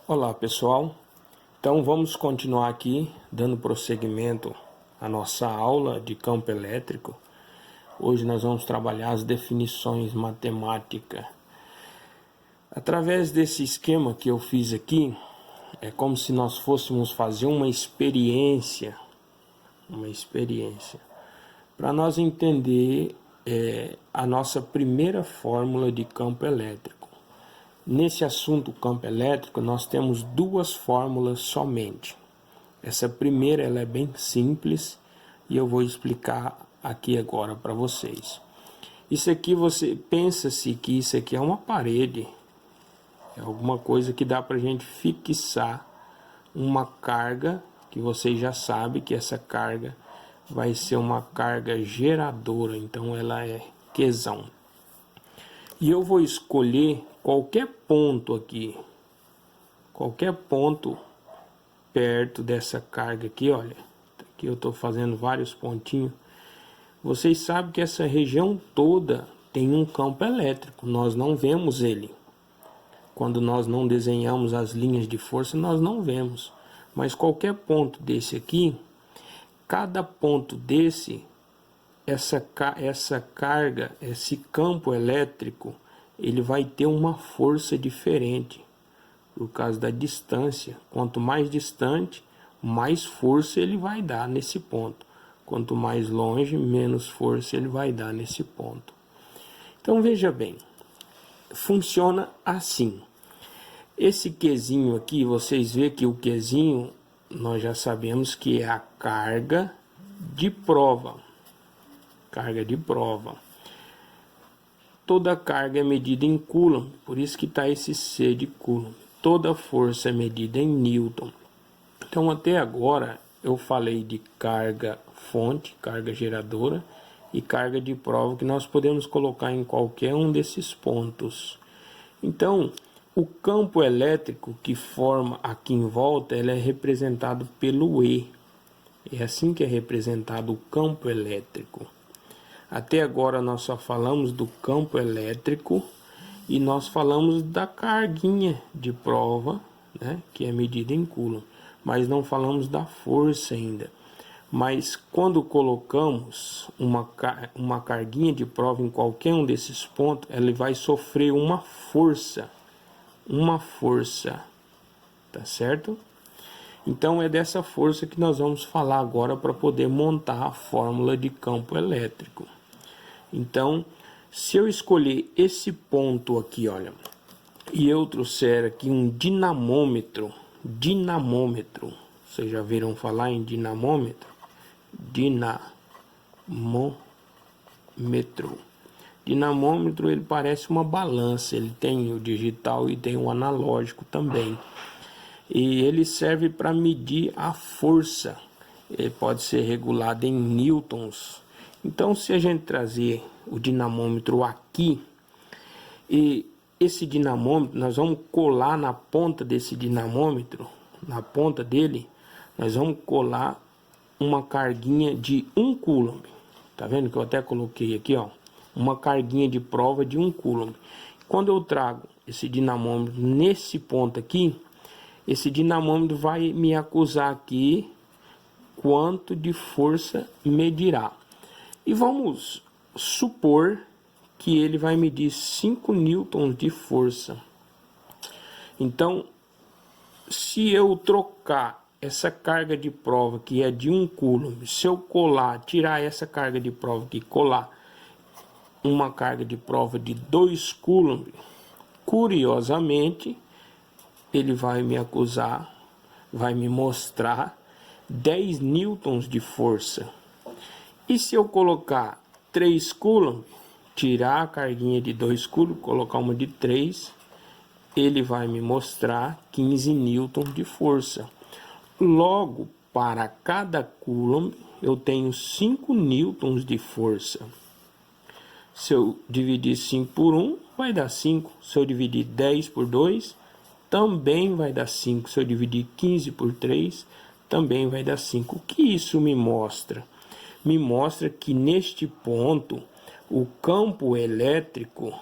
Olá pessoal, então vamos continuar aqui dando prosseguimento à nossa aula de campo elétrico. Hoje nós vamos trabalhar as definições matemáticas. Através desse esquema que eu fiz aqui, é como se nós fôssemos fazer uma experiência para nós entender a nossa primeira fórmula de campo elétrico. Nesse assunto campo elétrico, nós temos duas fórmulas somente. Essa primeira ela é bem simples e eu vou explicar aqui agora para vocês. Isso aqui, você pensa-se que isso aqui é uma parede, é alguma coisa que dá para a gente fixar uma carga, que vocês já sabem que essa carga vai ser uma carga geradora, então ela é Qzão. E eu vou escolher qualquer ponto aqui, qualquer ponto perto dessa carga aqui, olha, aqui eu estou fazendo vários pontinhos. Vocês sabem que essa região toda tem um campo elétrico, nós não vemos ele. Quando nós não desenhamos as linhas de força, nós não vemos. Mas qualquer ponto desse aqui, cada ponto desse, essa carga, esse campo elétrico, ele vai ter uma força diferente por causa da distância. Quanto mais distante, mais força ele vai dar nesse ponto. Quanto mais longe, menos força ele vai dar nesse ponto. Então veja bem, funciona assim. Esse Qzinho aqui, vocês veem que o Qzinho, nós já sabemos que é a carga de prova. Carga de prova. Toda carga é medida em Coulomb, por isso que está esse C de Coulomb. Toda força é medida em Newton. Então até agora eu falei de carga fonte, carga geradora e carga de prova que nós podemos colocar em qualquer um desses pontos. Então o campo elétrico que forma aqui em volta, ele é representado pelo E. É assim que é representado o campo elétrico. Até agora nós só falamos do campo elétrico e nós falamos da carguinha de prova, né, que é medida em Coulomb, mas não falamos da força ainda. Mas quando colocamos uma carguinha de prova em qualquer um desses pontos, ela vai sofrer uma força, tá certo? Então é dessa força que nós vamos falar agora para poder montar a fórmula de campo elétrico. Então, se eu escolher esse ponto aqui, olha, e eu trouxer aqui um dinamômetro, vocês já viram falar em dinamômetro? Dinamômetro, ele parece uma balança, ele tem o digital e tem o analógico também. E ele serve para medir a força, ele pode ser regulado em newtons. Então, se a gente trazer o dinamômetro aqui, e esse dinamômetro, nós vamos colar na ponta desse dinamômetro, na ponta dele, nós vamos colar uma carguinha de 1 Coulomb. Tá vendo que eu até coloquei aqui, ó, uma carguinha de prova de 1 Coulomb. Quando eu trago esse dinamômetro nesse ponto aqui, esse dinamômetro vai me acusar aqui quanto de força medirá. E vamos supor que ele vai medir 5 newtons de força. Então, se eu trocar essa carga de prova que é de 1 Coulomb, se eu tirar essa carga de prova aqui, colar uma carga de prova de 2 Coulomb, curiosamente, ele vai me acusar, vai me mostrar 10 newtons de força. E se eu colocar 3 Coulomb, tirar a carguinha de 2 Coulomb, colocar uma de 3, ele vai me mostrar 15 newtons de força. Logo, para cada Coulomb, eu tenho 5 newtons de força. Se eu dividir 5 por 1, vai dar 5. Se eu dividir 10 por 2, também vai dar 5. Se eu dividir 15 por 3, também vai dar 5. O que isso me mostra? Me mostra que neste ponto o campo elétrico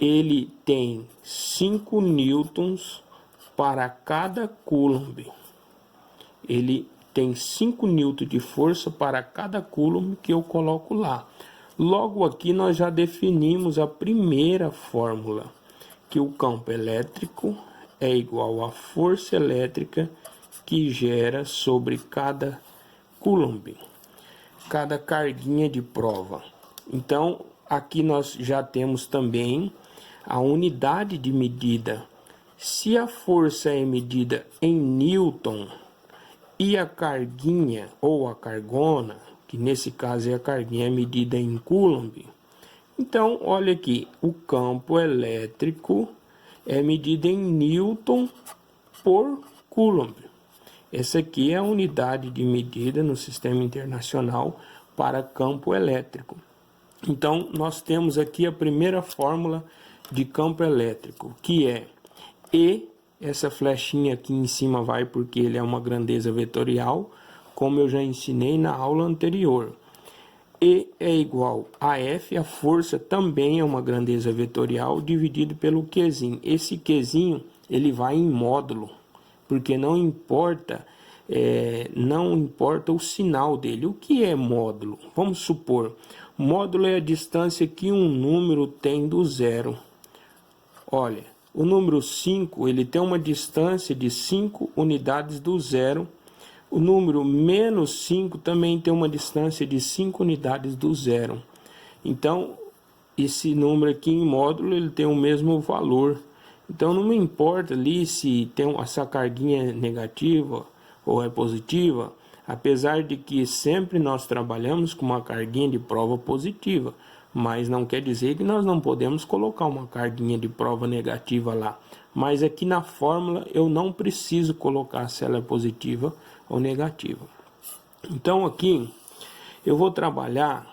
ele tem 5 newtons para cada coulomb. Ele tem 5 newtons de força para cada coulomb que eu coloco lá. Logo aqui nós já definimos a primeira fórmula, que o campo elétrico é igual à força elétrica que gera sobre cada coulomb, cada carguinha de prova. Então, aqui nós já temos também a unidade de medida. Se a força é medida em newton e a carguinha ou a cargona, que nesse caso é a carguinha, é medida em coulomb, então olha aqui, o campo elétrico é medido em newton por coulomb. Essa aqui é a unidade de medida no sistema internacional para campo elétrico. Então, nós temos aqui a primeira fórmula de campo elétrico, que é E, essa flechinha aqui em cima vai porque ele é uma grandeza vetorial, como eu já ensinei na aula anterior. E é igual a F, a força também é uma grandeza vetorial, dividido pelo Qzinho. Esse Qzinho, ele vai em módulo, porque não importa o sinal dele. O que é módulo? Vamos supor, módulo é a distância que um número tem do zero. Olha, o número 5, ele tem uma distância de 5 unidades do zero. O número menos 5 também tem uma distância de 5 unidades do zero. Então, esse número aqui em módulo, ele tem o mesmo valor. Então, não me importa ali se tem essa carguinha negativa ou é positiva, apesar de que sempre nós trabalhamos com uma carguinha de prova positiva, mas não quer dizer que nós não podemos colocar uma carguinha de prova negativa lá. Mas aqui na fórmula eu não preciso colocar se ela é positiva ou negativa. Então aqui eu vou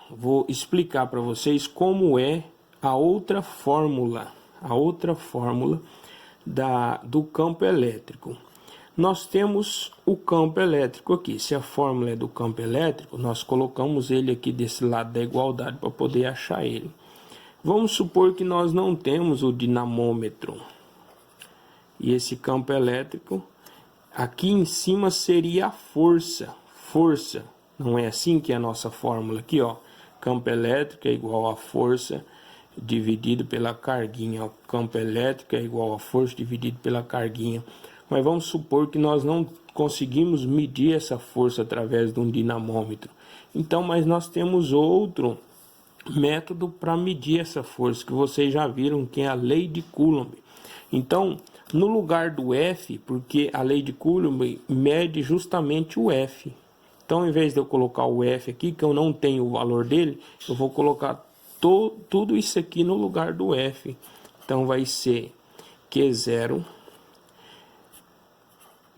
vou explicar para vocês como é a outra fórmula do campo elétrico. Nós temos o campo elétrico aqui. Se a fórmula é do campo elétrico, nós colocamos ele aqui desse lado da igualdade para poder achar ele. Vamos supor que nós não temos o dinamômetro. E esse campo elétrico, aqui em cima seria a força. Força, não é assim que é a nossa fórmula aqui, ó. Campo elétrico é igual a força dividido pela carguinha. Campo elétrico é igual a força dividido pela carguinha. Mas vamos supor que nós não conseguimos medir essa força através de um dinamômetro. Então, mas nós temos outro método para medir essa força, que vocês já viram, que é a lei de Coulomb. Então, no lugar do F, porque a lei de Coulomb mede justamente o F. Então, ao invés de eu colocar o F aqui, que eu não tenho o valor dele, eu vou colocar tudo isso aqui no lugar do F. Então, vai ser Q0,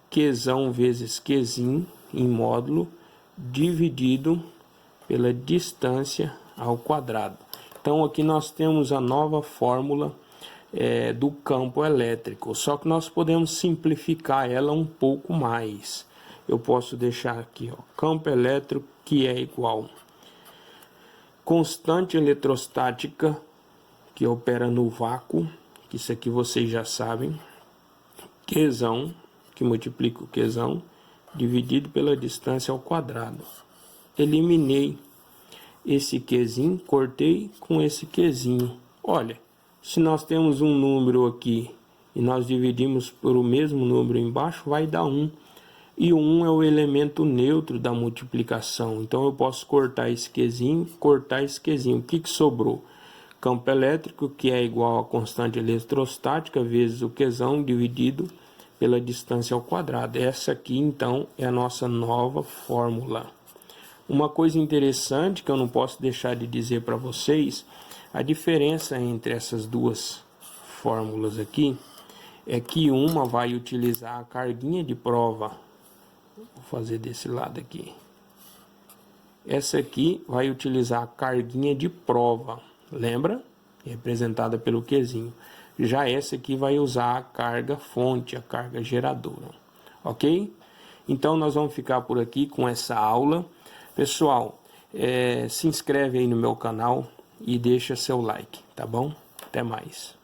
Qzão vezes Qzinho em módulo, dividido pela distância ao quadrado. Então, aqui nós temos a nova fórmula do campo elétrico, só que nós podemos simplificar ela um pouco mais. Eu posso deixar aqui, ó, campo elétrico, que é igual constante eletrostática que opera no vácuo, que isso aqui vocês já sabem, Qzão, que multiplica o Qzão, dividido pela distância ao quadrado. Eliminei esse Qzinho, cortei com esse Qzinho. Olha, se nós temos um número aqui e nós dividimos por o mesmo número embaixo, vai dar 1. E o 1 é o elemento neutro da multiplicação. Então eu posso cortar esse Qzinho, cortar esse Qzinho. O que sobrou? Campo elétrico, que é igual a constante eletrostática vezes o Qzão dividido pela distância ao quadrado. Essa aqui, então, é a nossa nova fórmula. Uma coisa interessante que eu não posso deixar de dizer para vocês, a diferença entre essas duas fórmulas aqui, é que uma vai utilizar a carguinha de prova. Vou fazer desse lado aqui. Essa aqui vai utilizar a carguinha de prova, lembra? Representada pelo Qzinho. Já essa aqui vai usar a carga fonte, a carga geradora, ok? Então nós vamos ficar por aqui com essa aula. Pessoal, se inscreve aí no meu canal e deixa seu like, tá bom? Até Até mais.